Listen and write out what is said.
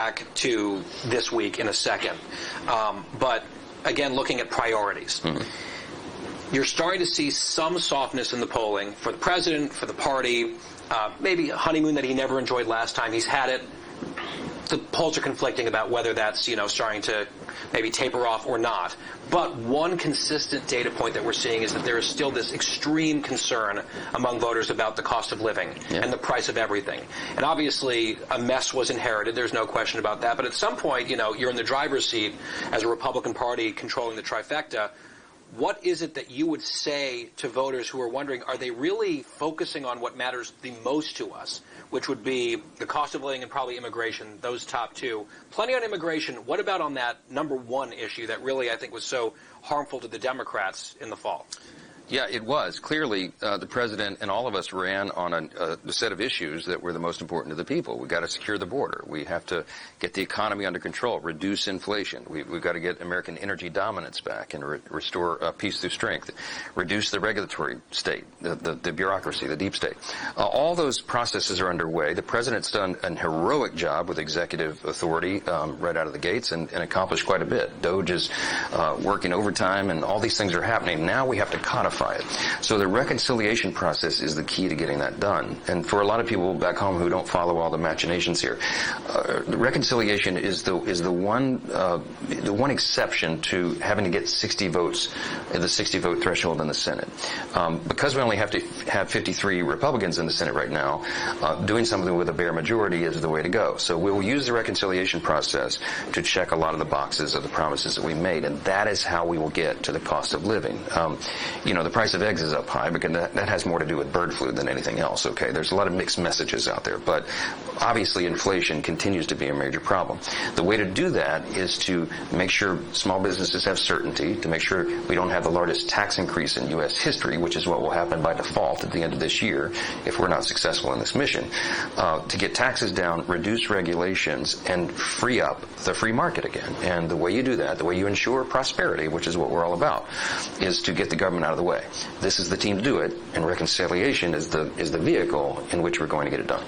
back to this week in a second. But again, looking at priorities. You're starting to see some softness in the polling for the president, for the party, maybe a honeymoon that he never enjoyed last time. He's had it. The polls are conflicting about whether that's, starting to maybe taper off or not. But one consistent data point that we're seeing is that there is still this extreme concern among voters about the cost of living and the price of everything. And obviously, a mess was inherited. There's no question about that. But at some point, you're in the driver's seat as a Republican Party controlling the trifecta. What is it that you would say to voters who are wondering, are they really focusing on what matters the most to us, which would be the cost of living and probably immigration, those top two? Plenty on immigration. What about on that number one issue that really, I think, was so harmful to the Democrats in the fall? Yeah, it was. Clearly, the president and all of us ran on a set of issues that were the most important to the people. We've got to secure the border. We have to get the economy under control, reduce inflation. We've got to get American energy dominance back and restore peace through strength, reduce the regulatory state, the bureaucracy, the deep state. All those processes are underway. The president's done an heroic job with executive authority right out of the gates and accomplished quite a bit. DOGE is working overtime, and all these things are happening. Now we have to codify it. So the reconciliation process is the key to getting that done. And for a lot of people back home who don't follow all the machinations here, the reconciliation is the one exception to having to get 60 votes, the 60 vote threshold in the Senate. Because we only have to have 53 Republicans in the Senate right now, doing something with a bare majority is the way to go. So we will use the reconciliation process to check a lot of the boxes of the promises that we made, and that is how we will get to the cost of living. The price of eggs is up high because that has more to do with bird flu than anything else, okay? There's a lot of mixed messages out there, but obviously inflation continues to be a major problem. The way to do that is to make sure small businesses have certainty, to make sure we don't have the largest tax increase in U.S. history, which is what will happen by default at the end of this year if we're not successful in this mission, to get taxes down, reduce regulations, and free up the free market again. And the way you do that, the way you ensure prosperity, which is what we're all about, is to get the government out of the way. This is the team to do it, and reconciliation is the vehicle in which we're going to get it done.